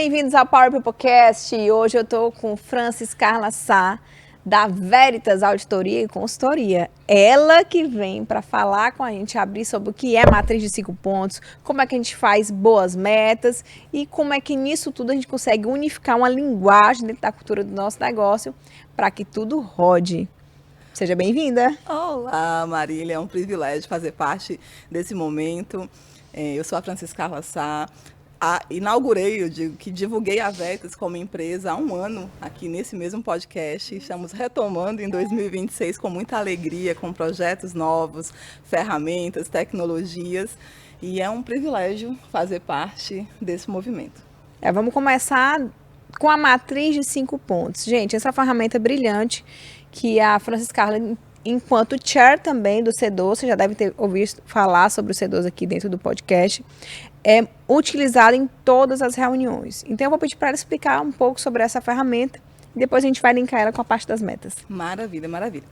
Bem-vindos ao Power People Cast. Hoje eu estou com Francis Carla Sá, da Veritas Auditoria e Consultoria. Ela que vem para falar com a gente, abrir sobre o que é a matriz de 5 pontos, como é que a gente faz boas metas e como é que nisso tudo a gente consegue unificar uma linguagem dentro da cultura do nosso negócio para que tudo rode. Seja bem-vinda. Olá, Marília. É um privilégio fazer parte desse momento. Eu sou a Francis Carla Sá. Eu digo que divulguei a Veritas como empresa há um ano aqui nesse mesmo podcast. Estamos retomando em 2026 com muita alegria, com projetos novos, ferramentas, tecnologias. E é um privilégio fazer parte desse movimento. Vamos começar com a matriz de 5 pontos. Gente, essa ferramenta é brilhante que a Francis Carla, enquanto chair também do C12, você já deve ter ouvido falar sobre o C12 aqui dentro do podcast, é utilizada em todas as reuniões. Então, eu vou pedir para ela explicar um pouco sobre essa ferramenta e depois a gente vai linkar ela com a parte das metas. Maravilha, maravilha.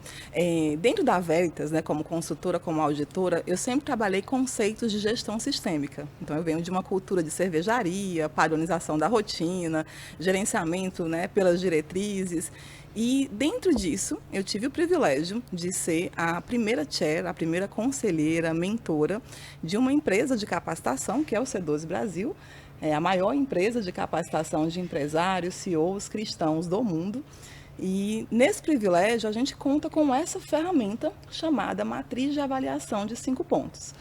Dentro da Veritas, né, como consultora, como auditora, eu sempre trabalhei conceitos de gestão sistêmica. Então, eu venho de uma cultura de cervejaria, padronização da rotina, gerenciamento, né, pelas diretrizes. E dentro disso, eu tive o privilégio de ser a primeira chair, a primeira conselheira, mentora de uma empresa de capacitação, que é o C12 Brasil, a maior empresa de capacitação de empresários, CEOs cristãos do mundo. E nesse privilégio, a gente conta com essa ferramenta chamada Matriz de Avaliação de 5 pontos.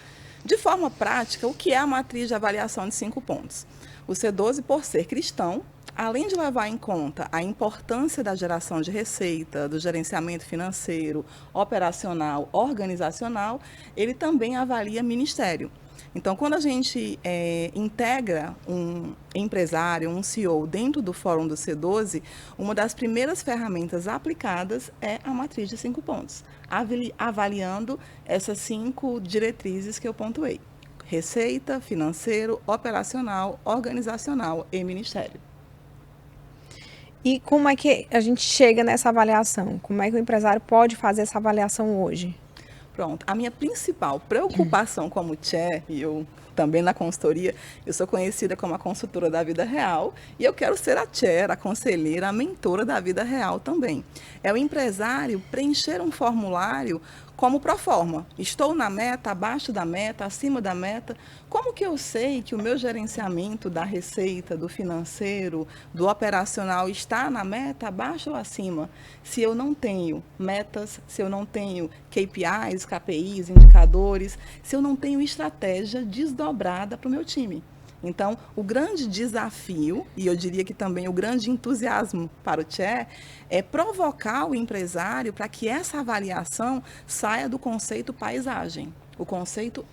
De forma prática, o que é a Matriz de Avaliação de 5 pontos? O C12, por ser cristão, além de levar em conta a importância da geração de receita, do gerenciamento financeiro, operacional, organizacional, ele também avalia ministério. Então, quando a gente integra um empresário, um CEO dentro do fórum do C12, uma das primeiras ferramentas aplicadas é a matriz de 5 pontos, avaliando essas 5 diretrizes que eu pontuei: receita, financeiro, operacional, organizacional e ministério. E como é que a gente chega nessa avaliação? Como é que o empresário pode fazer essa avaliação hoje? Pronto, a minha principal preocupação como chair, e eu também na consultoria, eu sou conhecida como a consultora da vida real, e eu quero ser a chair, a conselheira, a mentora da vida real também. É o empresário preencher um formulário como proforma. Estou na meta, abaixo da meta, acima da meta. Como que eu sei que o meu gerenciamento da receita, do financeiro, do operacional está na meta, abaixo ou acima? Se eu não tenho metas, se eu não tenho KPIs, KPIs, indicadores, se eu não tenho estratégia desdobrada para o meu time. Então, o grande desafio, e eu diria que também o grande entusiasmo para o chair, é provocar o empresário para que essa avaliação saia do conceito paisagem. O conceito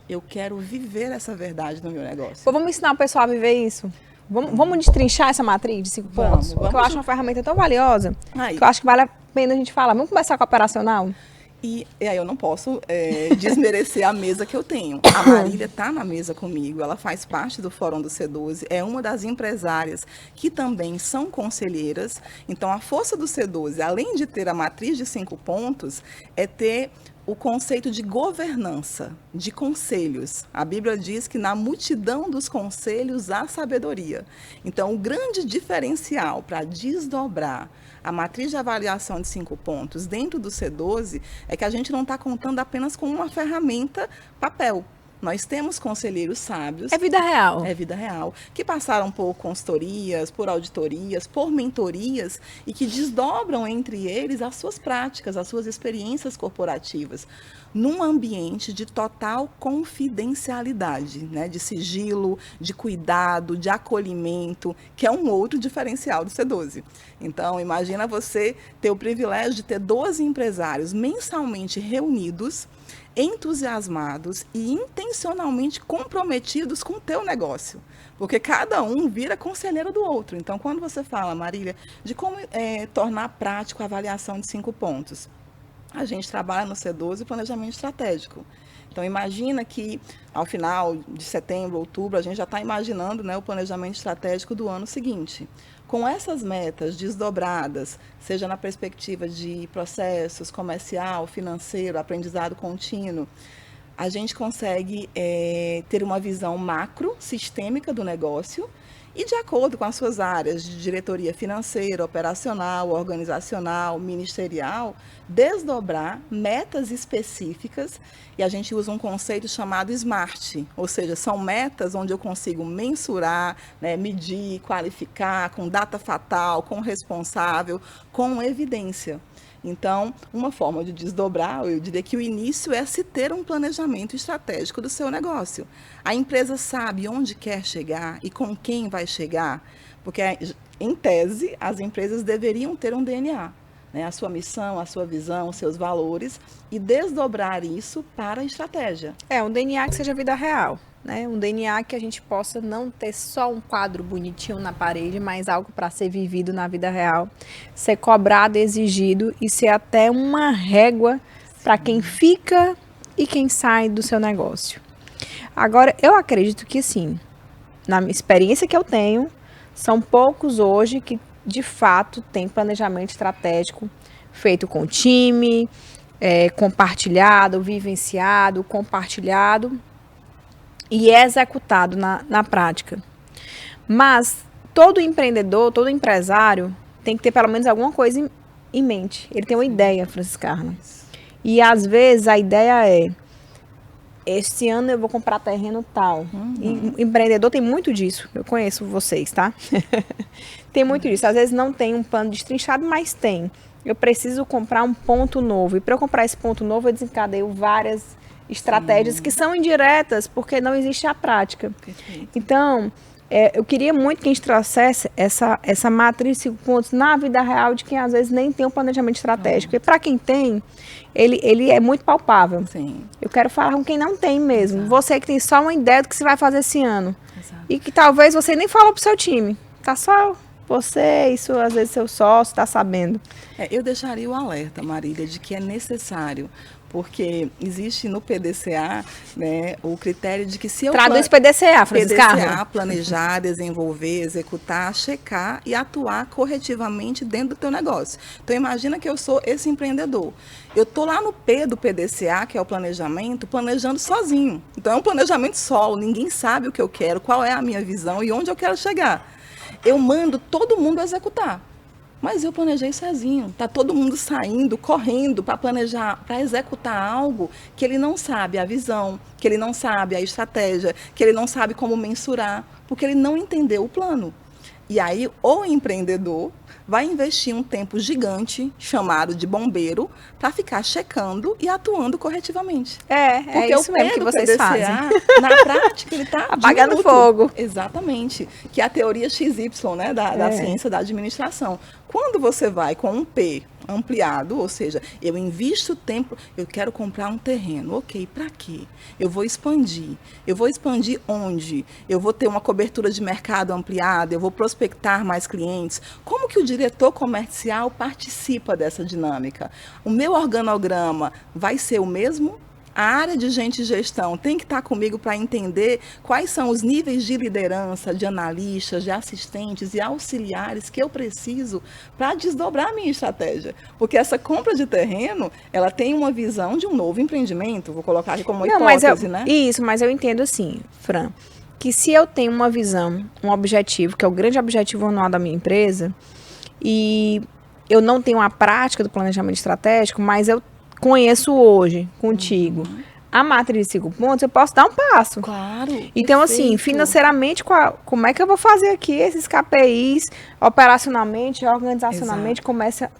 eu quero viver essa verdade no meu negócio. Vamos ensinar o pessoal a viver isso? Vamos destrinchar essa matriz de 5 pontos? Porque eu acho uma ferramenta tão valiosa que eu acho que vale a pena a gente falar. Vamos começar com o operacional? E aí eu não posso desmerecer a mesa que eu tenho. A Marília está na mesa comigo, ela faz parte do Fórum do C12, é uma das empresárias que também são conselheiras. Então, a força do C12, além de ter a matriz de 5 pontos, é ter o conceito de governança, de conselhos. A Bíblia diz que na multidão dos conselhos há sabedoria. Então, o grande diferencial para desdobrar a matriz de avaliação de 5 pontos dentro do C12 é que a gente não está contando apenas com uma ferramenta papel. Nós temos conselheiros sábios. É vida real. É vida real. Que passaram por consultorias, por auditorias, por mentorias e que desdobram entre eles as suas práticas, as suas experiências corporativas, num ambiente de total confidencialidade, né? De sigilo, de cuidado, de acolhimento, que é um outro diferencial do C12. Então, imagina você ter o privilégio de ter 12 empresários mensalmente reunidos, entusiasmados e intencionalmente comprometidos com o teu negócio, porque cada um vira conselheiro do outro. Então, quando você fala, Marília, de como tornar prático a avaliação de 5 pontos, a gente trabalha no C12 planejamento estratégico. Então, imagina que ao final de setembro, outubro, a gente já está imaginando, né, o planejamento estratégico do ano seguinte. Com essas metas desdobradas, seja na perspectiva de processos, comercial, financeiro, aprendizado contínuo, a gente consegue ter uma visão macro, sistêmica do negócio e, de acordo com as suas áreas de diretoria financeira, operacional, organizacional, ministerial, desdobrar metas específicas. E a gente usa um conceito chamado SMART, ou seja, são metas onde eu consigo mensurar, né, medir, qualificar, com data fatal, com responsável, com evidência. Então, uma forma de desdobrar, eu diria que o início é se ter um planejamento estratégico do seu negócio. A empresa sabe onde quer chegar e com quem vai chegar, porque, em tese, as empresas deveriam ter um DNA, né? A sua missão, a sua visão, os seus valores, e desdobrar isso para a estratégia. Um DNA que seja vida real, né? Um DNA que a gente possa não ter só um quadro bonitinho na parede, mas algo para ser vivido na vida real, ser cobrado, exigido e ser até uma régua para quem fica e quem sai do seu negócio. Agora, eu acredito que sim, na minha experiência que eu tenho, são poucos hoje que de fato têm planejamento estratégico feito com o time, compartilhado, vivenciado, compartilhado e executado na prática. Mas todo empreendedor, todo empresário tem que ter pelo menos alguma coisa em mente. Ele tem uma ideia, Franciscarla. E às vezes a ideia é: este ano eu vou comprar terreno tal. E empreendedor tem muito disso. Eu conheço vocês, tá? Tem muito disso. Às vezes não tem um plano destrinchado, mas tem. Eu preciso comprar um ponto novo. E para eu comprar esse ponto novo, eu desencadeio várias estratégias que são indiretas, porque não existe a prática. Perfeito. Então, eu queria muito que a gente trouxesse essa matriz de 5 pontos na vida real de quem às vezes nem tem um planejamento estratégico. E para quem tem, ele é muito palpável. Sim. Eu quero falar com quem não tem mesmo. Exato. Você que tem só uma ideia do que você vai fazer esse ano. Exato. E que talvez você nem falou pro seu time. Tá só você, isso às vezes seu sócio está sabendo. Eu deixaria o alerta, Marília, de que é necessário, porque existe no PDCA, né, o critério de que se eu... Traduz PDCA, Franciscarla. PDCA, planejar, desenvolver, executar, checar e atuar corretivamente dentro do teu negócio. Então, imagina que eu sou esse empreendedor. Eu estou lá no P do PDCA, que é o planejamento, planejando sozinho. Então, é um planejamento solo, ninguém sabe o que eu quero, qual é a minha visão e onde eu quero chegar. Eu mando todo mundo executar. Mas eu planejei sozinho. Está todo mundo saindo, correndo para planejar, para executar algo que ele não sabe a visão, que ele não sabe a estratégia, que ele não sabe como mensurar, porque ele não entendeu o plano. E aí o empreendedor vai investir um tempo gigante, chamado de bombeiro, para ficar checando e atuando corretivamente. É isso mesmo que vocês PDCA, fazem. Na prática, ele está apagando fogo. Exatamente. Que é a teoria XY, né, da ciência da administração. Quando você vai com um P ampliado, ou seja, eu invisto tempo, eu quero comprar um terreno, ok, para quê? Eu vou expandir onde? Eu vou ter uma cobertura de mercado ampliada, eu vou prospectar mais clientes. Como que o diretor comercial participa dessa dinâmica? O meu organograma vai ser o mesmo? A área de gente e gestão tem que estar comigo para entender quais são os níveis de liderança, de analistas, de assistentes e auxiliares que eu preciso para desdobrar a minha estratégia. Porque essa compra de terreno, ela tem uma visão de um novo empreendimento, vou colocar aqui como uma hipótese, né? Isso, mas eu entendo assim, Fran, que se eu tenho uma visão, um objetivo, que é o grande objetivo anual da minha empresa, e eu não tenho a prática do planejamento estratégico, mas eu conheço hoje contigo a matriz de 5 pontos, eu posso dar um passo. Claro. Então, perfeito. assim, financeiramente, como é que eu vou fazer aqui esses KPIs operacionalmente, organizacionalmente,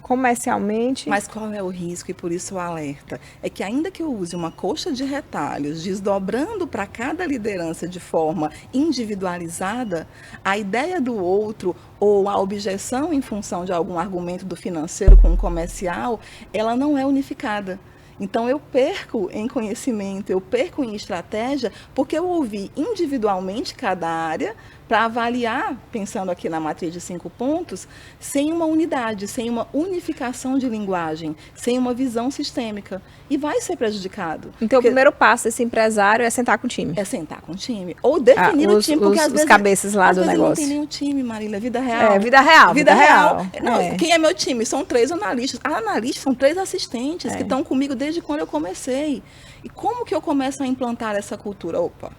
comercialmente? Mas qual é o risco, e por isso o alerta? É que ainda que eu use uma coxa de retalhos, desdobrando para cada liderança de forma individualizada, a ideia do outro ou a objeção em função de algum argumento do financeiro com o comercial, ela não é unificada. Então, eu perco em conhecimento, eu perco em estratégia, porque eu ouvi individualmente cada área para avaliar, pensando aqui na matriz de 5 pontos, sem uma unidade, sem uma unificação de linguagem, sem uma visão sistêmica. E vai ser prejudicado. Então, o primeiro passo desse empresário é sentar com o time. É sentar com o time. Ou definir o time, porque às vezes... Os cabeças lá às do vezes negócio. não tem nenhum time, Marília. Vida real. Vida real. Vida real. Não, É. Quem é meu time? São 3 analistas. Analistas são 3 assistentes que estão comigo desde quando eu comecei. E como que eu começo a implantar essa cultura? Opa,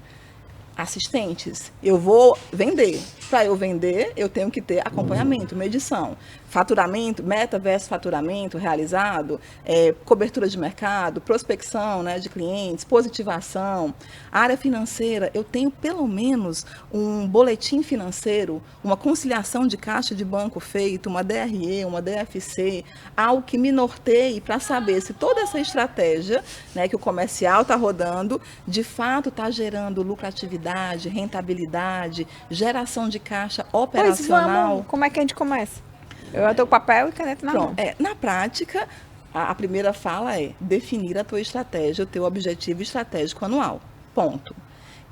assistentes, eu vou vender. Para eu vender, eu tenho que ter acompanhamento, medição, faturamento, meta versus faturamento realizado, cobertura de mercado, prospecção, né, de clientes, positivação. Área financeira, eu tenho pelo menos um boletim financeiro, uma conciliação de caixa de banco feito, uma DRE, uma DFC, algo que me norteie para saber se toda essa estratégia, né, que o comercial está rodando, de fato está gerando lucratividade, rentabilidade, geração de caixa operacional. Pois vamos, como é que a gente começa? Eu estou com papel e caneta na mão. Na prática, a primeira fala é definir a tua estratégia, o teu objetivo estratégico anual. Ponto.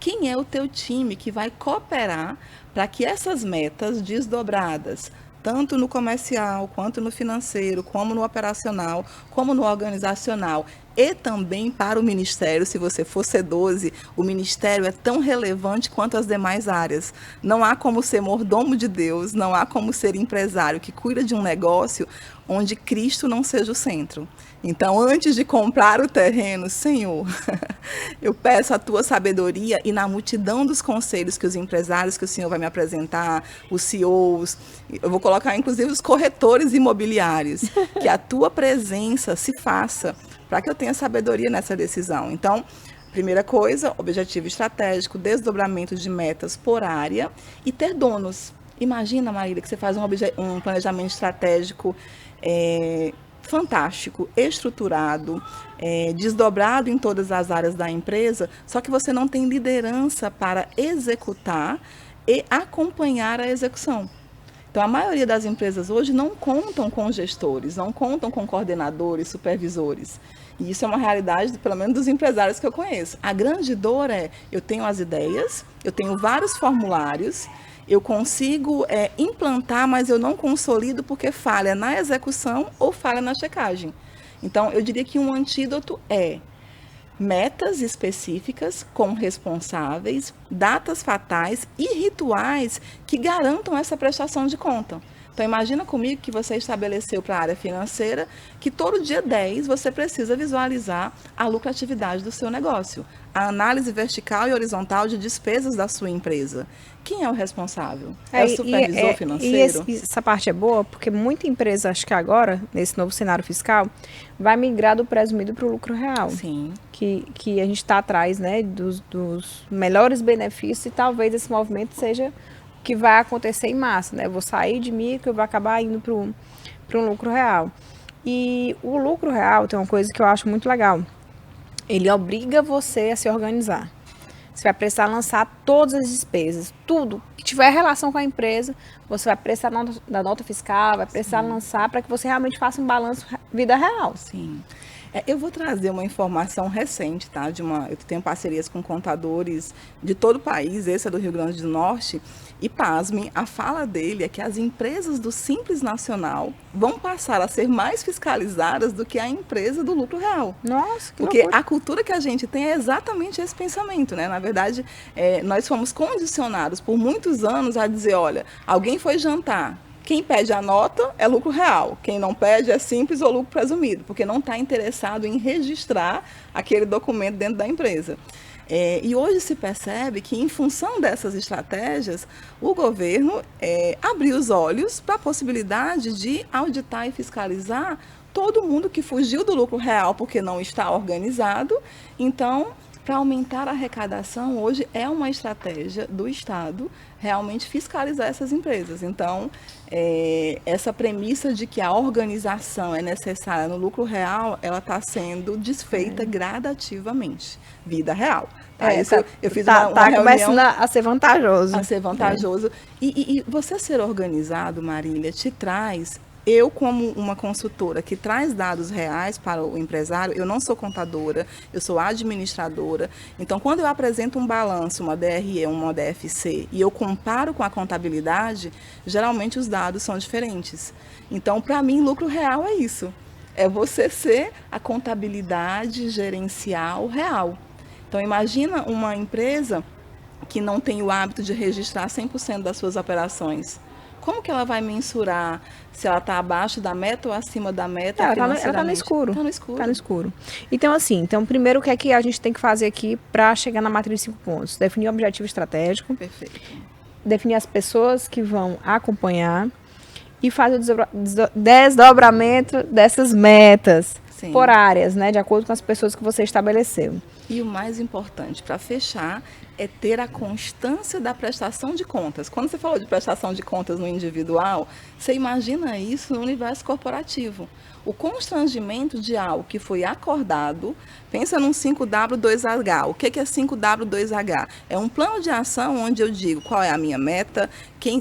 Quem é o teu time que vai cooperar para que essas metas desdobradas, tanto no comercial, quanto no financeiro, como no operacional, como no organizacional, e também para o Ministério, se você for C12, o Ministério é tão relevante quanto as demais áreas. Não há como ser mordomo de Deus, não há como ser empresário que cuida de um negócio onde Cristo não seja o centro. Então, antes de comprar o terreno, Senhor, eu peço a tua sabedoria e na multidão dos conselhos que os empresários que o Senhor vai me apresentar, os CEOs, eu vou colocar inclusive os corretores imobiliários, que a tua presença se faça para que eu tenha sabedoria nessa decisão. Então, primeira coisa, objetivo estratégico, desdobramento de metas por área e ter donos. Imagina, Marília, que você faz um planejamento estratégico fantástico, estruturado, desdobrado em todas as áreas da empresa, só que você não tem liderança para executar e acompanhar a execução. Então, a maioria das empresas hoje não contam com gestores, não contam com coordenadores, supervisores. E isso é uma realidade, pelo menos dos empresários que eu conheço. A grande dor é, eu tenho as ideias, eu tenho vários formulários, eu consigo implantar, mas eu não consolido porque falha na execução ou falha na checagem. Então, eu diria que um antídoto é metas específicas com responsáveis, datas fatais e rituais que garantam essa prestação de conta. Então, imagina comigo que você estabeleceu para a área financeira que todo dia 10 você precisa visualizar a lucratividade do seu negócio, a análise vertical e horizontal de despesas da sua empresa. Quem é o responsável? É o supervisor financeiro? E essa parte é boa, porque muita empresa, acho que agora, nesse novo cenário fiscal, vai migrar do presumido para o lucro real. Sim. Que a gente está atrás, né, dos melhores benefícios e talvez esse movimento seja que vai acontecer em massa, né? Eu vou sair de micro e vou acabar indo para um lucro real. E o lucro real tem uma coisa que eu acho muito legal. Ele obriga você a se organizar. Você vai precisar lançar todas as despesas, tudo que tiver relação com a empresa, você vai precisar da nota fiscal, vai precisar lançar para que você realmente faça um balanço vida real. Sim. Eu vou trazer uma informação recente, tá? Eu tenho parcerias com contadores de todo o país, esse é do Rio Grande do Norte, e pasmem, a fala dele é que as empresas do Simples Nacional vão passar a ser mais fiscalizadas do que a empresa do lucro real. Nossa, que Porque loucura. a cultura que a gente tem é exatamente esse pensamento, né? Na verdade, nós fomos condicionados por muitos anos a dizer, olha, alguém foi jantar, quem pede a nota é lucro real, quem não pede é simples ou lucro presumido, porque não está interessado em registrar aquele documento dentro da empresa. E hoje se percebe que, em função dessas estratégias, o governo abriu os olhos para a possibilidade de auditar e fiscalizar todo mundo que fugiu do lucro real porque não está organizado. Então, para aumentar a arrecadação, hoje é uma estratégia do Estado realmente fiscalizar essas empresas. Então, essa premissa de que a organização é necessária no lucro real, ela está sendo desfeita gradativamente. Vida real. Tá? Eu fiz uma reunião começando a ser vantajoso. A ser vantajoso. E você ser organizado, Marília, te traz Eu, como uma consultora que traz dados reais para o empresário, eu não sou contadora, eu sou administradora. Então, quando eu apresento um balanço, uma DRE, uma DFC, e eu comparo com a contabilidade, geralmente os dados são diferentes. Então, para mim, lucro real é isso. É você ser a contabilidade gerencial real. Então, imagina uma empresa que não tem o hábito de registrar 100% das suas operações. Como que ela vai mensurar se ela está abaixo da meta ou acima da meta Ela está no escuro. Está no escuro. Tá no escuro. Então, assim, primeiro o que é que a gente tem que fazer aqui para chegar na matriz de 5 pontos? Definir o objetivo estratégico. Perfeito. Definir as pessoas que vão acompanhar e fazer o desdobramento dessas metas. Sim. Por áreas, né? De acordo com as pessoas que você estabeleceu. E o mais importante, para fechar, é ter a constância da prestação de contas. Quando você falou de prestação de contas no individual, você imagina isso no universo corporativo. O constrangimento de algo que foi acordado, pensa num 5W2H. O que é 5W2H? É um plano de ação onde eu digo qual é a minha meta,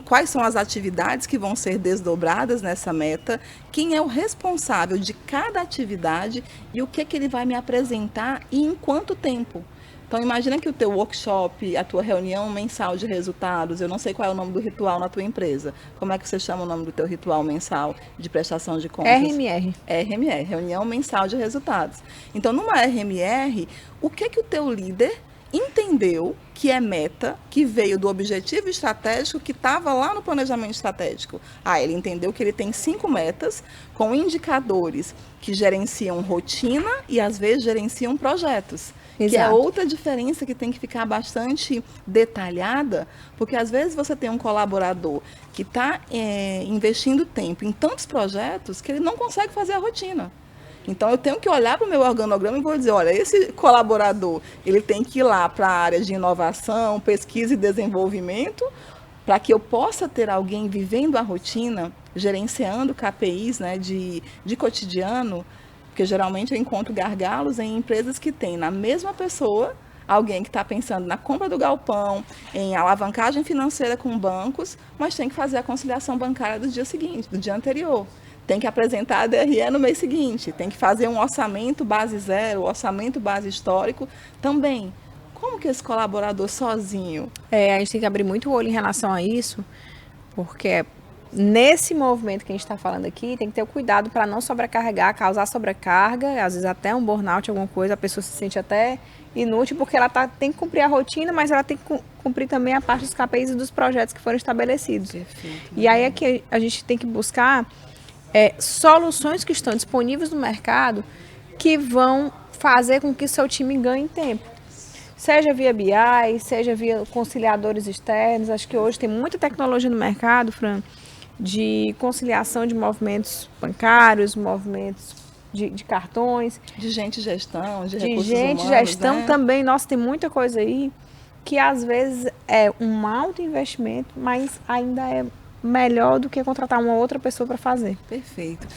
quais são as atividades que vão ser desdobradas nessa meta, quem é o responsável de cada atividade e o que ele vai me apresentar e em quanto tempo. Então, imagina que o teu workshop, a tua reunião mensal de resultados, eu não sei qual é o nome do ritual na tua empresa. Como é que você chama o nome do teu ritual mensal de prestação de contas? RMR. RMR, Reunião Mensal de Resultados. Então, numa RMR, o que o teu líder entendeu que é meta, que veio do objetivo estratégico que estava lá no planejamento estratégico? Ele entendeu que ele tem 5 metas com indicadores que gerenciam rotina e, às vezes, gerenciam projetos. Exato. Que é outra diferença que tem que ficar bastante detalhada, porque às vezes você tem um colaborador que está investindo tempo em tantos projetos que ele não consegue fazer a rotina. Então, eu tenho que olhar para o meu organograma e vou dizer, olha, esse colaborador, ele tem que ir lá para a área de inovação, pesquisa e desenvolvimento, para que eu possa ter alguém vivendo a rotina, gerenciando KPIs, né, de cotidiano, porque geralmente eu encontro gargalos em empresas que têm na mesma pessoa alguém que está pensando na compra do galpão, em alavancagem financeira com bancos, mas tem que fazer a conciliação bancária do dia seguinte, do dia anterior. Tem que apresentar a DRE no mês seguinte, tem que fazer um orçamento base zero, orçamento base histórico também. Como que esse colaborador sozinho? A gente tem que abrir muito o olho em relação a isso, porque nesse movimento que a gente está falando aqui, tem que ter o cuidado para não sobrecarregar, causar sobrecarga, às vezes até um burnout, alguma coisa, a pessoa se sente até inútil, porque ela tem que cumprir a rotina, mas ela tem que cumprir também a parte dos KPIs e dos projetos que foram estabelecidos. Perfeito. E aí é que a gente tem que buscar soluções que estão disponíveis no mercado que vão fazer com que o seu time ganhe tempo. Seja via BI, seja via conciliadores externos. Acho que hoje tem muita tecnologia no mercado, Fran, de conciliação de movimentos bancários, movimentos de cartões. De gente gestão, de recursos humanos, gestão, né? Também. Nossa, tem muita coisa aí que às vezes é um alto investimento, mas ainda é melhor do que contratar uma outra pessoa para fazer. Perfeito.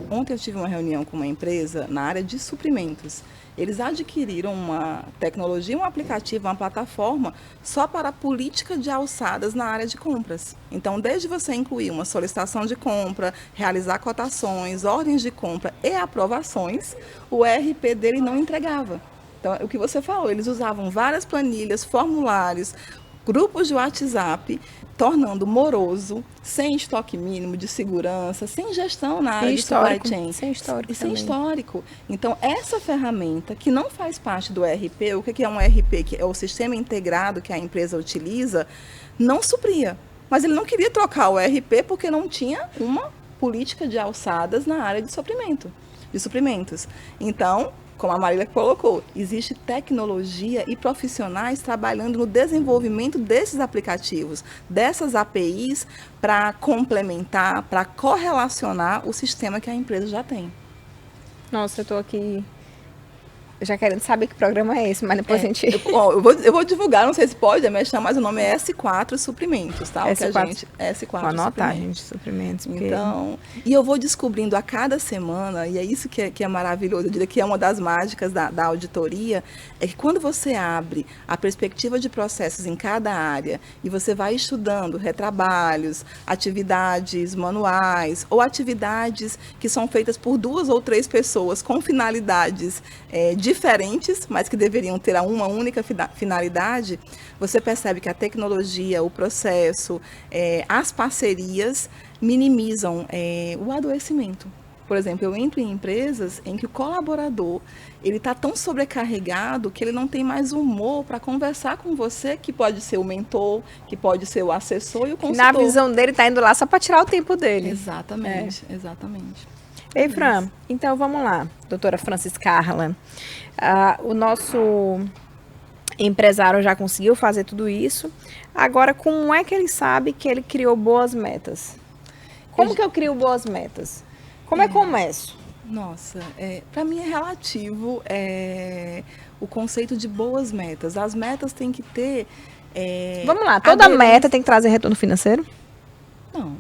Ontem eu tive uma reunião com uma empresa na área de suprimentos. Eles adquiriram uma tecnologia, um aplicativo, uma plataforma só para a política de alçadas na área de compras. Então, desde você incluir uma solicitação de compra, realizar cotações, ordens de compra e aprovações, o ERP dele não entregava. Então, o que você falou, eles usavam várias planilhas, formulários, grupos de WhatsApp, tornando moroso, sem estoque mínimo de segurança, sem gestão na área de supply chain. Sem histórico. Sem histórico. Então, essa ferramenta que não faz parte do ERP, o que é um ERP, que é o sistema integrado que a empresa utiliza, não supria. Mas ele não queria trocar o ERP porque não tinha uma política de alçadas na área de suprimentos. Então, como a Marília colocou, existe tecnologia e profissionais trabalhando no desenvolvimento desses aplicativos, dessas APIs, para complementar, para correlacionar o sistema que a empresa já tem. Nossa, eu estou aqui já querendo saber que programa é esse, mas depois a gente... Eu vou divulgar, não sei se pode, mas o nome é S4 Suprimentos, tá? S4 Vou anotar, gente, suprimentos. Porque... Então, e eu vou descobrindo a cada semana, e é isso que é maravilhoso, eu diria que é uma das mágicas da auditoria, é que quando você abre a perspectiva de processos em cada área, e você vai estudando retrabalhos, atividades manuais, ou atividades que são feitas por 2 ou 3 pessoas com finalidades diferentes, mas que deveriam ter uma única finalidade, você percebe que a tecnologia, o processo, as parcerias minimizam o adoecimento. Por exemplo, eu entro em empresas em que o colaborador ele está tão sobrecarregado que ele não tem mais humor para conversar com você, que pode ser o mentor, que pode ser o assessor e o consultor. Na visão dele, está indo lá só para tirar o tempo dele. Exatamente, exatamente. Ei, Fran, então vamos lá, doutora Francis Carla. O nosso empresário já conseguiu fazer tudo isso. Agora, como é que ele sabe que ele criou boas metas? Como que eu crio boas metas? Como é que começo? Nossa, para mim é relativo o conceito de boas metas. As metas têm que ter... Vamos lá, toda meta tem que trazer retorno financeiro? Não.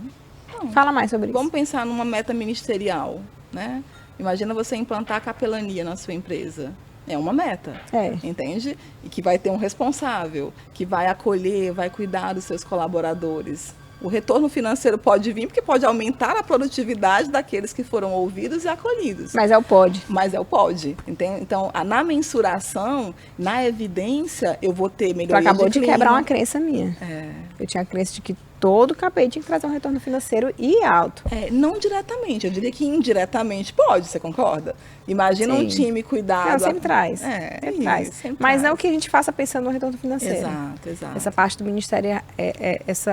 Fala mais sobre isso. Vamos pensar numa meta ministerial, né? Imagina você implantar a capelania na sua empresa. É uma meta, entende? E que vai ter um responsável, que vai acolher, vai cuidar dos seus colaboradores. O retorno financeiro pode vir porque pode aumentar a produtividade daqueles que foram ouvidos e acolhidos. Mas é o pode. Mas é o pode. Entende? Então, na mensuração, na evidência, eu vou ter melhoria Tu acabou de quebrar uma crença minha. É. Eu tinha a crença de que todo KPI tinha que trazer um retorno financeiro e alto. Não diretamente, eu diria que indiretamente pode, você concorda? Imagina um time cuidado. Não, sempre traz. Sempre traz. Mas não que a gente faça pensando no retorno financeiro. Exato. Essa parte do ministério,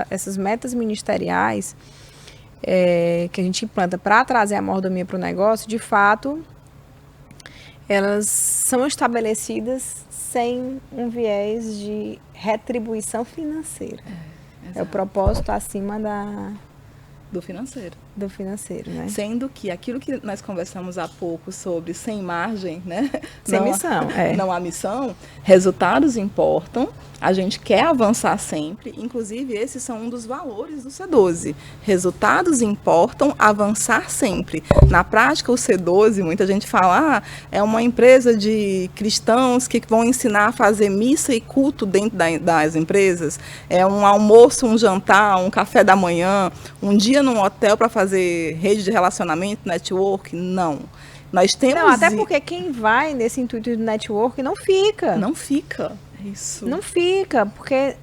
essas metas ministeriais que a gente implanta para trazer a mordomia para o negócio, de fato, elas são estabelecidas sem um viés de retribuição financeira. É o propósito acima do financeiro. Do financeiro, né? Sendo que aquilo que nós conversamos há pouco sobre sem margem, né? Sem missão, Não há missão, resultados importam, a gente quer avançar sempre, inclusive esses são um dos valores do C12. Resultados importam, avançar sempre. Na prática, o C12, muita gente fala, é uma empresa de cristãos que vão ensinar a fazer missa e culto dentro das empresas. É um almoço, um jantar, um café da manhã, um dia num hotel para fazer rede de relacionamento, network. Não. Nós temos... Não, até porque quem vai nesse intuito de network não fica. Não fica. Isso. Não fica, porque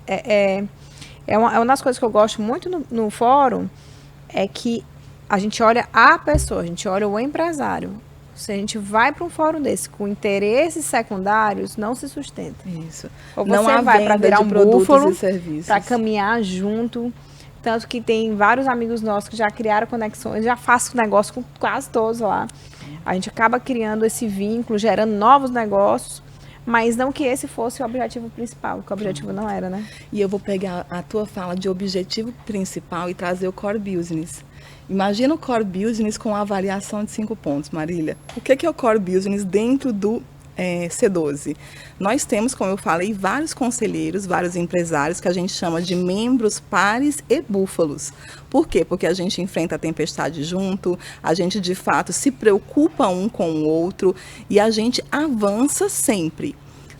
uma das coisas que eu gosto muito no fórum é que a gente olha a pessoa, a gente olha o empresário. Se a gente vai para um fórum desse com interesses secundários, não se sustenta. Isso. Ou você vai para virar um búfalo, para caminhar junto. Tanto que tem vários amigos nossos que já criaram conexões, já faço negócio com quase todos lá. A gente acaba criando esse vínculo, gerando novos negócios. Mas não que esse fosse o objetivo principal, que o objetivo não era, né? E eu vou pegar a tua fala de objetivo principal e trazer o core business. Imagina o core business com a avaliação de 5 pontos, Marília. O que é o core business dentro do C12? Nós temos, como eu falei, vários conselheiros, vários empresários que a gente chama de membros, pares e búfalos. Por quê? Porque a gente enfrenta a tempestade junto, a gente de fato se preocupa um com o outro e a gente avança sempre.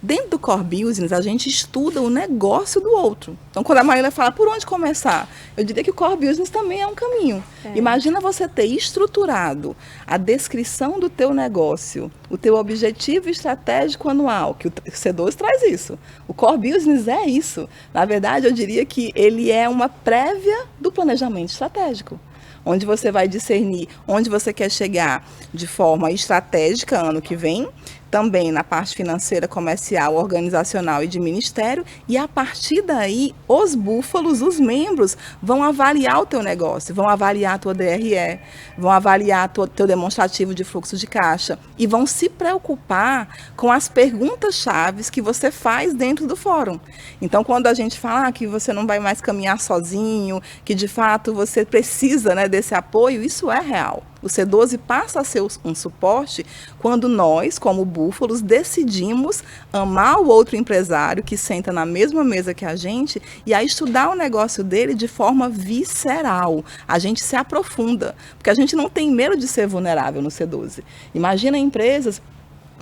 Dentro do core business, a gente estuda o negócio do outro. Então, quando a Marília fala, por onde começar? Eu diria que o core business também é um caminho. Imagina você ter estruturado a descrição do teu negócio, o teu objetivo estratégico anual, que o C12 traz isso. O core business é isso. Na verdade, eu diria que ele é uma prévia do planejamento estratégico, onde você vai discernir onde você quer chegar de forma estratégica ano que vem, também na parte financeira, comercial, organizacional e de ministério, e a partir daí, os búfalos, os membros, vão avaliar o teu negócio, vão avaliar a tua DRE, vão avaliar o teu demonstrativo de fluxo de caixa e vão se preocupar com as perguntas-chave que você faz dentro do fórum. Então, quando a gente fala que você não vai mais caminhar sozinho, que de fato você precisa, né, desse apoio, isso é real. O C12 passa a ser um suporte quando nós, como búfalos, decidimos amar o outro empresário que senta na mesma mesa que a gente e a estudar o negócio dele de forma visceral. A gente se aprofunda, porque a gente não tem medo de ser vulnerável no C12. Imagina empresas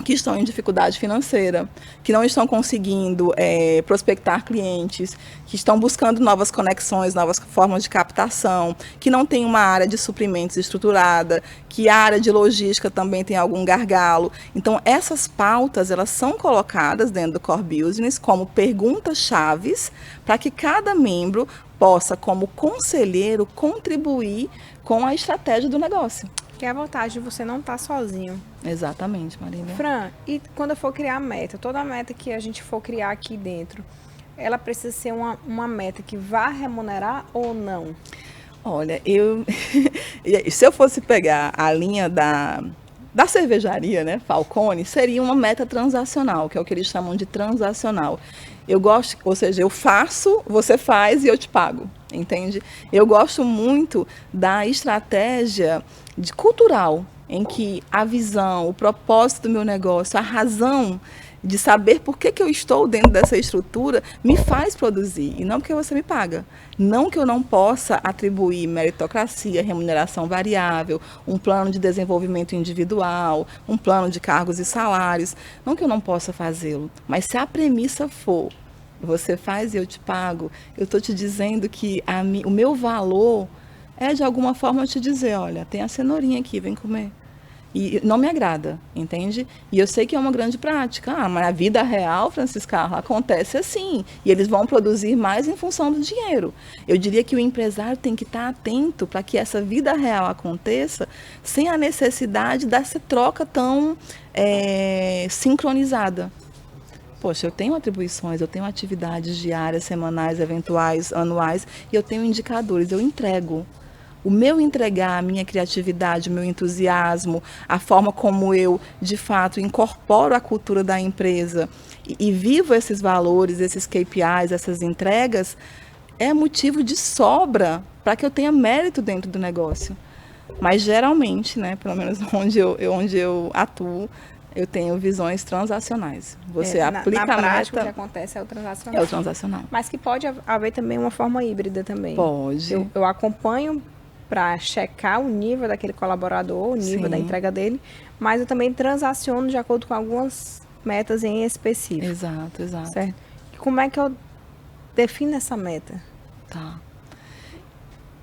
que estão em dificuldade financeira, que não estão conseguindo prospectar clientes, que estão buscando novas conexões, novas formas de captação, que não tem uma área de suprimentos estruturada, que a área de logística também tem algum gargalo. Então, essas pautas, elas são colocadas dentro do Core Business como perguntas-chaves para que cada membro possa, como conselheiro, contribuir com a estratégia do negócio. Que é a vantagem de você não estar sozinho. Exatamente, Marília. Fran, e quando eu for criar a meta, toda meta que a gente for criar aqui dentro, ela precisa ser uma meta que vá remunerar ou não? Olha, se eu fosse pegar a linha da cervejaria, né, Falcone, seria uma meta transacional, que é o que eles chamam de transacional. Eu gosto, ou seja, eu faço, você faz e eu te pago, entende? Eu gosto muito da estratégia cultural, em que a visão, o propósito do meu negócio, a razão de saber por que eu estou dentro dessa estrutura me faz produzir, e não porque você me paga. Não que eu não possa atribuir meritocracia, remuneração variável, um plano de desenvolvimento individual, um plano de cargos e salários, não que eu não possa fazê-lo, mas se a premissa for você faz e eu te pago, eu estou te dizendo que o meu valor é de alguma forma te dizer, olha, tem a cenourinha aqui, vem comer. E não me agrada, entende? E eu sei que é uma grande prática. Mas a vida real, Francisca, acontece assim. E eles vão produzir mais em função do dinheiro. Eu diria que o empresário tem que estar atento para que essa vida real aconteça sem a necessidade dessa troca tão sincronizada. Poxa, eu tenho atribuições, eu tenho atividades diárias, semanais, eventuais, anuais, e eu tenho indicadores, eu entrego. O meu entregar, a minha criatividade, o meu entusiasmo, a forma como eu, de fato, incorporo a cultura da empresa e vivo esses valores, esses KPIs, essas entregas, é motivo de sobra para que eu tenha mérito dentro do negócio. Mas, geralmente, né, pelo menos onde eu atuo, eu tenho visões transacionais. Você aplica na a prática, meta. o que acontece é o transacional. É o transacional. Mas que pode haver também uma forma híbrida também. Pode. Eu acompanho para checar o nível daquele colaborador, o nível da entrega dele, mas eu também transaciono de acordo com algumas metas em específico. Exato, exato. Certo? E como é que eu defino essa meta? Tá.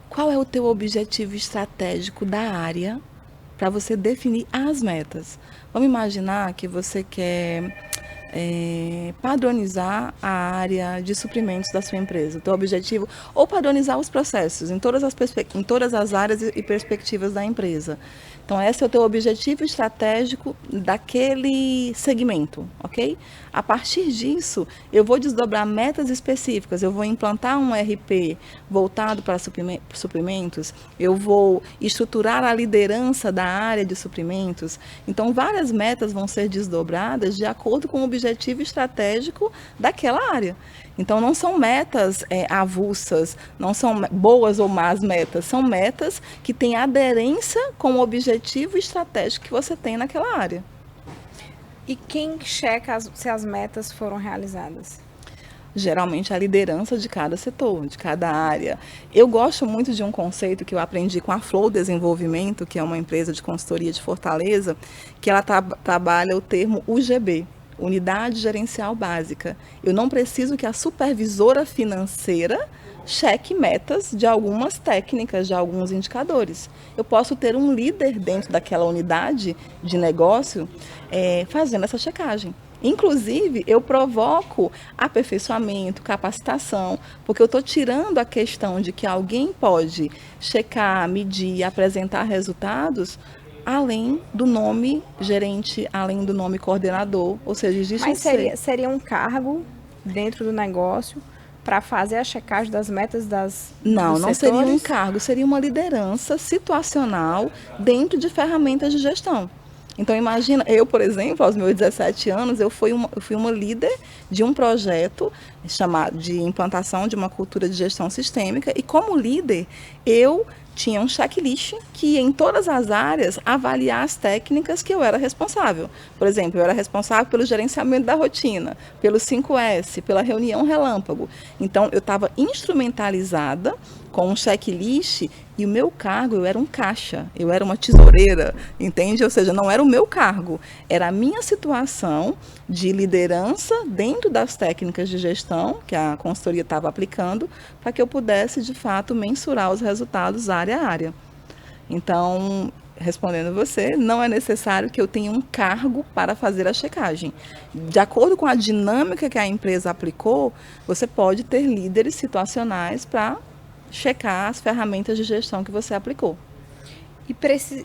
Qual é o teu objetivo estratégico da área para você definir as metas? Vamos imaginar que você quer padronizar a área de suprimentos da sua empresa. O teu objetivo, ou padronizar os processos em todas as áreas e perspectivas da empresa. Então, esse é o teu objetivo estratégico daquele segmento, ok? A partir disso, eu vou desdobrar metas específicas, eu vou implantar um RP voltado para suprimentos, eu vou estruturar a liderança da área de suprimentos. Então, várias metas vão ser desdobradas de acordo com o objetivo estratégico daquela área. Então, não são metas avulsas, não são boas ou más metas, são metas que têm aderência com o objetivo estratégico que você tem naquela área. E quem checa se as metas foram realizadas? Geralmente a liderança de cada setor, de cada área. Eu gosto muito de um conceito que eu aprendi com a Flow Desenvolvimento, que é uma empresa de consultoria de Fortaleza, que ela trabalha o termo UGB. Unidade Gerencial Básica. Eu não preciso que a supervisora financeira cheque metas de algumas técnicas, de alguns indicadores. Eu posso ter um líder dentro daquela unidade de negócio fazendo essa checagem. Inclusive, eu provoco aperfeiçoamento, capacitação, porque eu estou tirando a questão de que alguém pode checar, medir, apresentar resultados além do nome gerente, além do nome coordenador, ou seja, existe Mas seria um cargo dentro do negócio para fazer a checagem das metas dos não setores? seria um cargo, seria uma liderança situacional dentro de ferramentas de gestão. Então, imagina, eu, por exemplo, aos meus 17 anos, eu fui uma líder de um projeto chamado de implantação de uma cultura de gestão sistêmica, e como líder, eu tinha um checklist que em todas as áreas avaliar as técnicas que eu era responsável. Por exemplo, eu era responsável pelo gerenciamento da rotina, pelo 5S, pela reunião relâmpago. Então, eu estava instrumentalizada com um checklist e o meu cargo, eu era um caixa, eu era uma tesoureira, entende? Ou seja, não era o meu cargo, era a minha situação de liderança dentro das técnicas de gestão que a consultoria estava aplicando para que eu pudesse, de fato, mensurar os resultados área a área. Então, respondendo você, não é necessário que eu tenha um cargo para fazer a checagem. De acordo com a dinâmica que a empresa aplicou, você pode ter líderes situacionais para checar as ferramentas de gestão que você aplicou.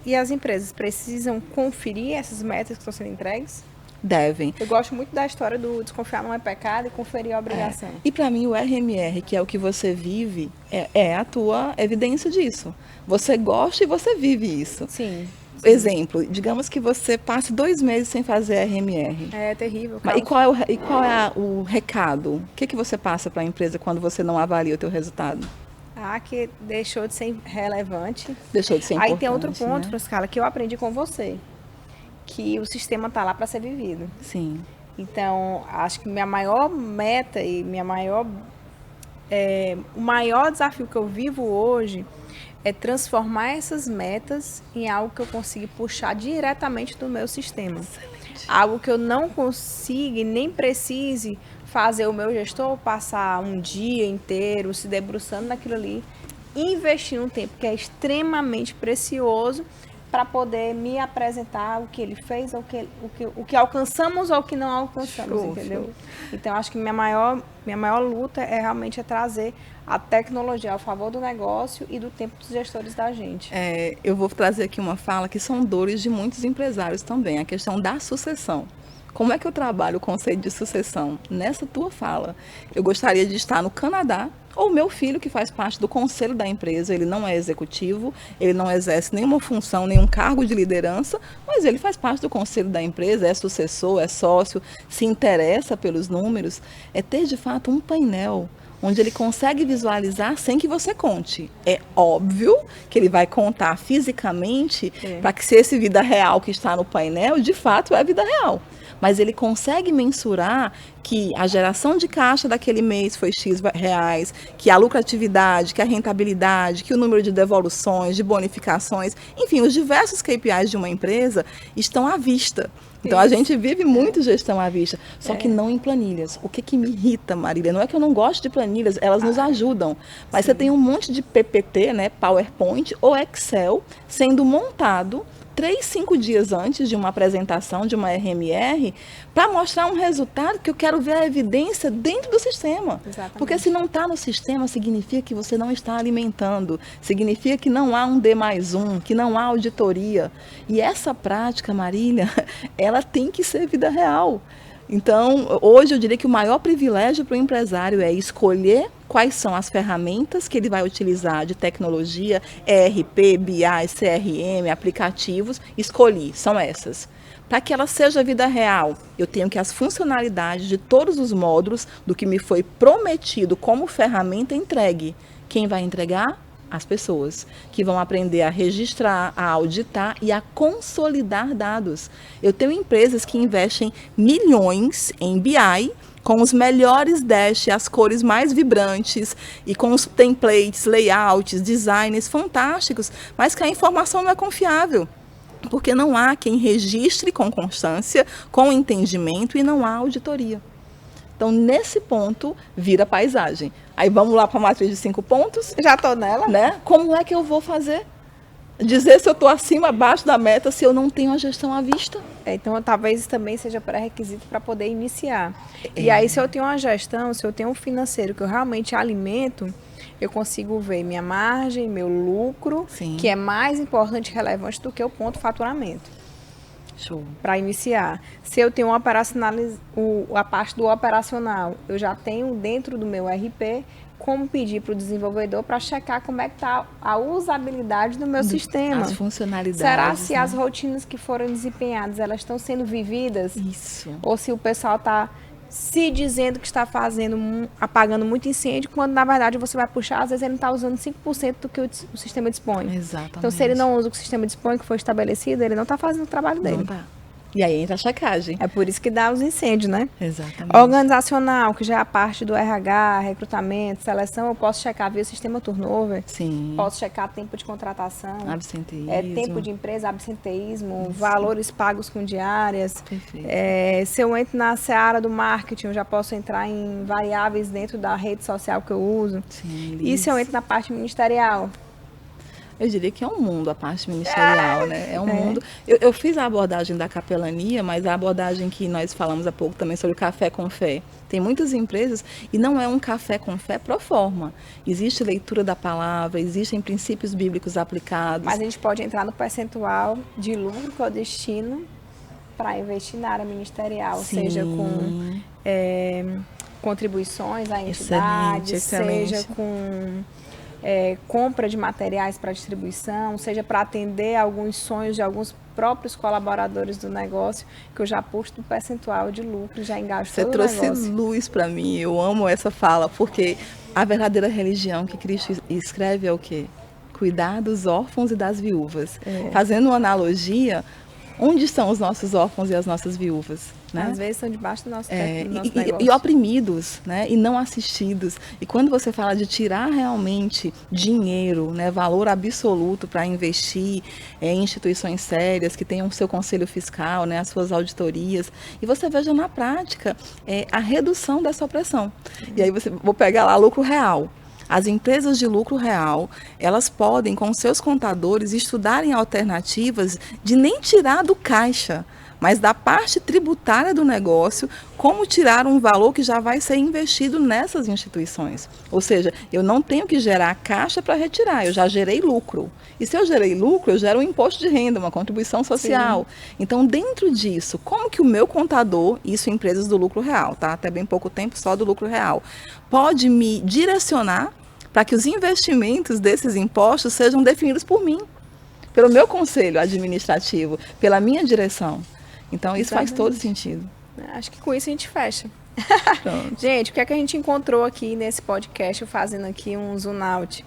E as empresas precisam conferir essas metas que estão sendo entregues? Devem. Eu gosto muito da história do desconfiar não é pecado e conferir a obrigação. E para mim o RMR, que é o que você vive, é a tua evidência disso. Você gosta e você vive isso. Sim. Exemplo, digamos que você passe 2 meses sem fazer RMR. É terrível. Mas, e qual é o recado? O que você passa para a empresa quando você não avalia o teu resultado? Que deixou de ser relevante. Deixou de ser importante. Aí tem outro ponto, né? Francisca, que eu aprendi com você. Que o sistema está lá para ser vivido. Sim. Então, acho que minha maior meta e o maior desafio que eu vivo hoje é transformar essas metas em algo que eu consiga puxar diretamente do meu sistema. Excelente. Algo que eu não consiga e nem precise fazer o meu gestor passar um dia inteiro se debruçando naquilo ali, investindo um tempo que é extremamente precioso para poder me apresentar o que ele fez, o que alcançamos ou o que não alcançamos, entendeu? Então, acho que minha maior luta é realmente trazer a tecnologia ao favor do negócio e do tempo dos gestores da gente. Eu vou trazer aqui uma fala que são dores de muitos empresários também, a questão da sucessão. Como é que eu trabalho o conceito de sucessão? Nessa tua fala, eu gostaria de estar no Canadá, ou meu filho, que faz parte do conselho da empresa, ele não é executivo, ele não exerce nenhuma função, nenhum cargo de liderança, mas ele faz parte do conselho da empresa, é sucessor, é sócio, se interessa pelos números, é ter de fato um painel onde ele consegue visualizar sem que você conte. É óbvio que ele vai contar fisicamente para que se esse vida real que está no painel, de fato é vida real. Mas ele consegue mensurar que a geração de caixa daquele mês foi X reais, que a lucratividade, que a rentabilidade, que o número de devoluções, de bonificações, enfim, os diversos KPIs de uma empresa estão à vista. Então, a gente vive muito gestão à vista, só que não em planilhas. O que me irrita, Marília, não é que eu não gosto de planilhas, elas nos ajudam. Mas você tem um monte de PPT, né, PowerPoint ou Excel, sendo montado 3, 5 dias antes de uma apresentação, de uma RMR, para mostrar um resultado que eu quero ver a evidência dentro do sistema. Exatamente. Porque se não está no sistema, significa que você não está alimentando, significa que não há um D+1, que não há auditoria. E essa prática, Marília, ela tem que ser vida real. Então, hoje eu diria que o maior privilégio para o empresário é escolher quais são as ferramentas que ele vai utilizar de tecnologia, ERP, BI, CRM, aplicativos, escolhi, são essas. Para que ela seja vida real, eu tenho que as funcionalidades de todos os módulos do que me foi prometido como ferramenta entregue. Quem vai entregar? As pessoas que vão aprender a registrar, a auditar e a consolidar dados. Eu tenho empresas que investem milhões em BI, com os melhores dash, as cores mais vibrantes e com os templates, layouts, designs fantásticos, mas que a informação não é confiável. Porque não há quem registre com constância, com entendimento e não há auditoria. Então, nesse ponto, vira paisagem. Aí vamos lá para a matriz de 5 pontos. Já estou nela. Né? Como é que eu vou fazer? Dizer se eu estou acima, abaixo da meta, se eu não tenho a gestão à vista. Então, talvez também seja pré-requisito para poder iniciar. E aí, se eu tenho uma gestão, se eu tenho um financeiro que eu realmente alimento, eu consigo ver minha margem, meu lucro, Sim. que é mais importante e relevante do que o ponto faturamento. Show. Para iniciar. Se eu tenho a parte do operacional, eu já tenho dentro do meu RP como pedir para o desenvolvedor para checar como é que está a usabilidade do meu sistema. As funcionalidades. Será se as rotinas que foram desempenhadas, elas estão sendo vividas? Isso. Ou se o pessoal está se dizendo que está apagando muito incêndio, quando na verdade você vai puxar, às vezes ele não está usando 5% do que o sistema dispõe. Exatamente. Então, se ele não usa o que o sistema dispõe, que foi estabelecido, ele não está fazendo o trabalho dele. Não tá. E aí entra a checagem. É por isso que dá os incêndios, né? Exatamente. Organizacional, que já é a parte do RH, recrutamento, seleção, eu posso checar via sistema turnover. Sim. Posso checar tempo de contratação. Absenteísmo. Tempo de empresa, absenteísmo, valores pagos com diárias. Perfeito. Se eu entro na seara do marketing, eu já posso entrar em variáveis dentro da rede social que eu uso. Sim, E se eu entro na parte ministerial? Eu diria que é um mundo a parte ministerial, né? É um mundo. Eu fiz a abordagem da capelania, mas a abordagem que nós falamos há pouco também sobre o café com fé. Tem muitas empresas e não é um café com fé pro forma. Existe leitura da palavra, existem princípios bíblicos aplicados. Mas a gente pode entrar no percentual de lucro que eu destino para investir na área ministerial, Sim. seja com contribuições à entidade, excelente. seja com compra de materiais para distribuição, seja para atender alguns sonhos de alguns próprios colaboradores do negócio, que eu já puxo do percentual de lucro, já engajo todo o negócio. Você trouxe luz para mim, eu amo essa fala, porque a verdadeira religião que Cristo escreve é o quê? Cuidar dos órfãos e das viúvas. Fazendo uma analogia, onde estão os nossos órfãos e as nossas viúvas? Né? Às vezes estão debaixo do nosso negócio. E oprimidos, né? E não assistidos. E quando você fala de tirar realmente dinheiro, né? Valor absoluto para investir em instituições sérias, que tenham o seu conselho fiscal, né? As suas auditorias, e você veja na prática a redução dessa opressão. E aí vou pegar lá lucro real. As empresas de lucro real, elas podem, com seus contadores, estudarem alternativas de nem tirar do caixa, mas da parte tributária do negócio, como tirar um valor que já vai ser investido nessas instituições. Ou seja, eu não tenho que gerar caixa para retirar, eu já gerei lucro. E se eu gerei lucro, eu gero um imposto de renda, uma contribuição social. Sim. Então, dentro disso, como que o meu contador, isso empresas do lucro real, tá? Até bem pouco tempo só do lucro real, pode me direcionar para que os investimentos desses impostos sejam definidos por mim, pelo meu conselho administrativo, pela minha direção. Então, isso faz todo sentido. Acho que com isso a gente fecha. Gente, o que é que a gente encontrou aqui nesse podcast, fazendo aqui um zoom out?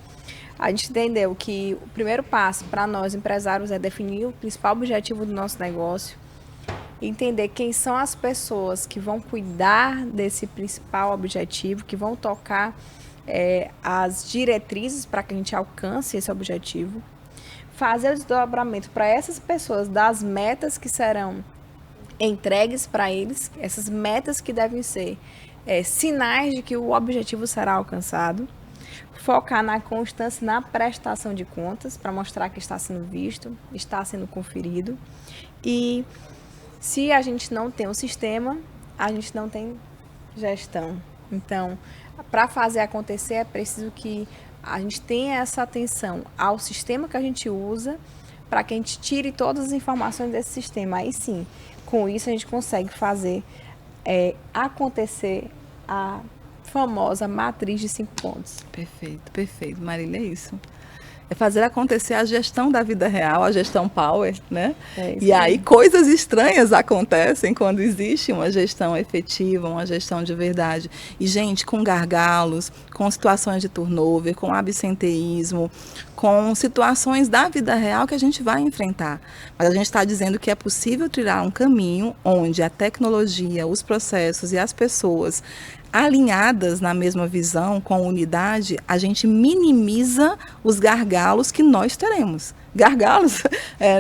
A gente entendeu que o primeiro passo para nós empresários é definir o principal objetivo do nosso negócio, entender quem são as pessoas que vão cuidar desse principal objetivo, que vão tocar as diretrizes para que a gente alcance esse objetivo, fazer o desdobramento para essas pessoas das metas que serão entregues para eles, essas metas que devem ser sinais de que o objetivo será alcançado, focar na constância, na prestação de contas, para mostrar que está sendo visto, está sendo conferido. E se a gente não tem um sistema, a gente não tem gestão. Então, para fazer acontecer, é preciso que a gente tenha essa atenção ao sistema que a gente usa, para que a gente tire todas as informações desse sistema. Aí sim, com isso a gente consegue fazer acontecer a famosa matriz de 5 pontos. Perfeito, perfeito. Marília, é isso. É fazer acontecer a gestão da vida real, a gestão power, né? E aí coisas estranhas acontecem quando existe uma gestão efetiva, uma gestão de verdade. E, gente, com gargalos, com situações de turnover, com absenteísmo, com situações da vida real que a gente vai enfrentar. Mas a gente está dizendo que é possível trilhar um caminho onde a tecnologia, os processos e as pessoas alinhadas na mesma visão, com unidade, a gente minimiza os gargalos que nós teremos. Gargalos,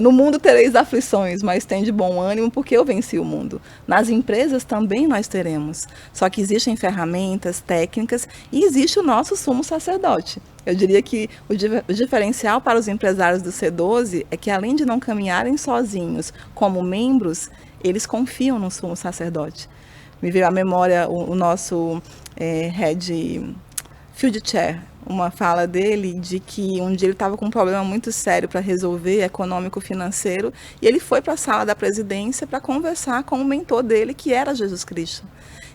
no mundo tereis aflições, mas tem de bom ânimo porque eu venci o mundo. Nas empresas também nós teremos, só que existem ferramentas, técnicas e existe o nosso sumo sacerdote. Eu diria que o diferencial para os empresários do C12 é que, além de não caminharem sozinhos como membros, eles confiam no sumo sacerdote. Me veio à memória o nosso head field chair, uma fala dele de que um dia ele estava com um problema muito sério para resolver, econômico-financeiro, e ele foi para a sala da presidência para conversar com o mentor dele, que era Jesus Cristo.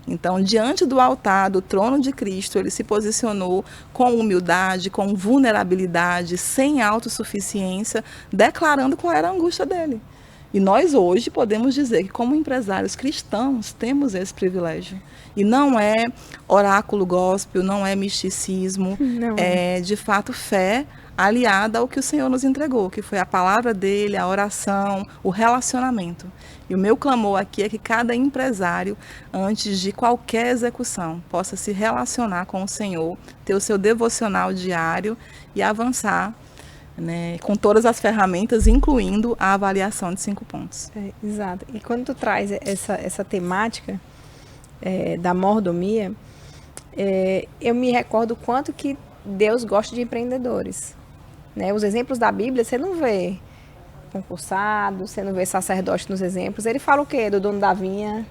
Então, diante do altar, do trono de Cristo, ele se posicionou com humildade, com vulnerabilidade, sem autossuficiência, declarando qual era a angústia dele. E nós hoje podemos dizer que, como empresários cristãos, temos esse privilégio. E não é oráculo gospel, não é misticismo, Não. é de fato fé aliada ao que o Senhor nos entregou, que foi a palavra dele, a oração, o relacionamento. E o meu clamor aqui é que cada empresário, antes de qualquer execução, possa se relacionar com o Senhor, ter o seu devocional diário e avançar, né, com todas as ferramentas, incluindo a avaliação de 5 pontos. Exato. E quando tu traz essa temática da mordomia, eu me recordo o quanto que Deus gosta de empreendedores. Né? Os exemplos da Bíblia, você não vê concursado, você não vê sacerdote nos exemplos. Ele fala o quê? Do dono da vinha,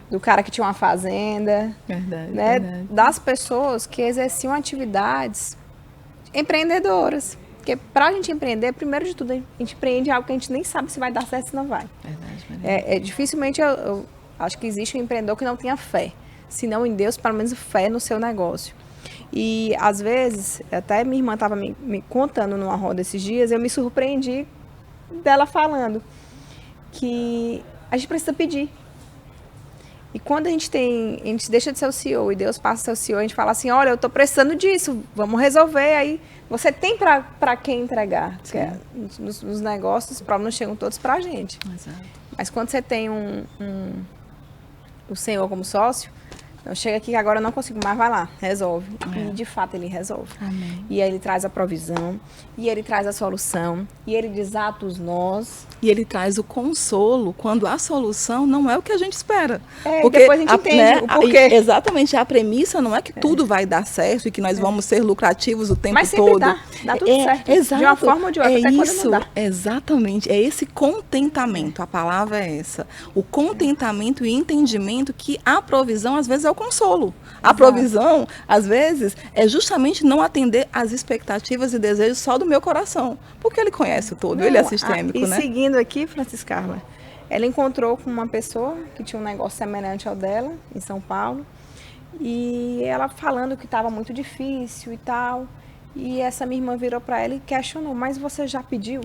do cara que tinha uma fazenda. Verdade, Né? verdade. Das pessoas que exerciam atividades empreendedoras. Porque para a gente empreender, primeiro de tudo, a gente empreende algo que a gente nem sabe se vai dar certo, se não vai. Verdade. Dificilmente eu acho que existe um empreendedor que não tenha fé. Se não em Deus, pelo menos fé no seu negócio. E às vezes, até minha irmã estava me contando numa roda esses dias, eu me surpreendi dela falando que a gente precisa pedir. E quando a gente deixa de ser o CEO e Deus passa a ser o CEO, a gente fala assim, olha, eu estou precisando disso, vamos resolver. Aí você tem para quem entregar. Porque nos negócios, os problemas chegam todos para a gente. Exato. Mas quando você tem o Senhor como sócio, eu chego aqui que agora eu não consigo mais, vai lá, resolve. E de fato ele resolve. Amém. E aí ele traz a provisão, e ele traz a solução, e ele desata os nós. E ele traz o consolo quando a solução não é o que a gente espera. Porque depois a gente entende o porquê. Exatamente, a premissa não é que tudo vai dar certo e que nós vamos ser lucrativos o tempo Mas sempre todo. dá tudo certo. Exato. De uma forma ou de outra, até isso, quando não dá. Exatamente, é esse contentamento, a palavra é essa. O contentamento e entendimento que a provisão às vezes é o consolo. A provisão, às vezes, é justamente não atender às expectativas e desejos só do meu coração. Porque ele conhece o todo, ele é sistêmico, e né? seguindo aqui, Francis Carla, ela encontrou com uma pessoa que tinha um negócio semelhante ao dela, em São Paulo, e ela falando que estava muito difícil e tal, e essa minha irmã virou para ela e questionou, mas você já pediu?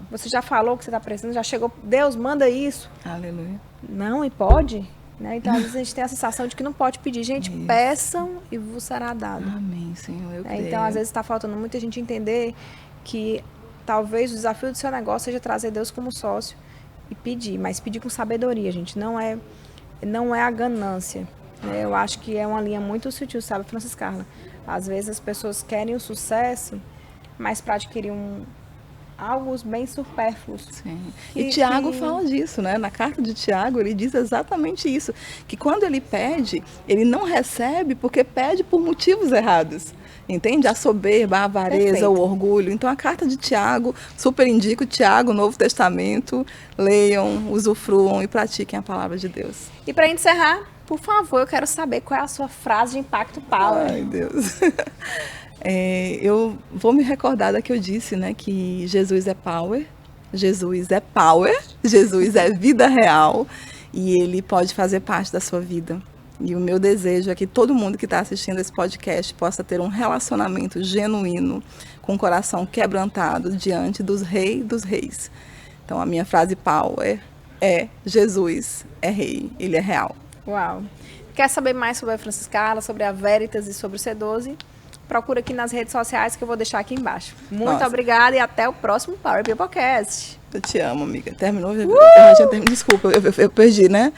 Você já falou que você está precisando? Já chegou? Deus, manda isso. Aleluia. Não, e pode? Né? Então, às vezes a gente tem a sensação de que não pode pedir. Gente, peçam e vos será dado. Amém, Senhor, eu creio. Então, às vezes está faltando muita gente entender que talvez o desafio do seu negócio seja trazer Deus como sócio e pedir, mas pedir com sabedoria, gente. Não é a ganância. Né? Eu acho que é uma linha muito sutil, sabe, Francis Carla? Às vezes as pessoas querem o sucesso, mas para adquirir algo bem supérfluos. Sim. E Tiago fala disso, né? Na carta de Tiago, ele diz exatamente isso. Que quando ele pede, ele não recebe porque pede por motivos errados. Entende? A soberba, a avareza, Perfeito. O orgulho. Então, a carta de Tiago, super indico Tiago, Novo Testamento. Leiam, usufruam e pratiquem a palavra de Deus. E para encerrar, por favor, eu quero saber qual é a sua frase de impacto power. Ai, Deus. Eu vou me recordar da que eu disse, né? Que Jesus é power, Jesus é power, Jesus é vida real e ele pode fazer parte da sua vida. E o meu desejo é que todo mundo que está assistindo esse podcast possa ter um relacionamento genuíno, com o coração quebrantado diante dos reis dos reis. Então, a minha frase power é Jesus é rei, ele é real. Uau! Quer saber mais sobre a Francis Carla, sobre a Veritas e sobre o C12? Procura aqui nas redes sociais que eu vou deixar aqui embaixo. Muito obrigada e até o próximo Power Peoplecast. Eu te amo, amiga. Terminou? Desculpa, eu perdi, né?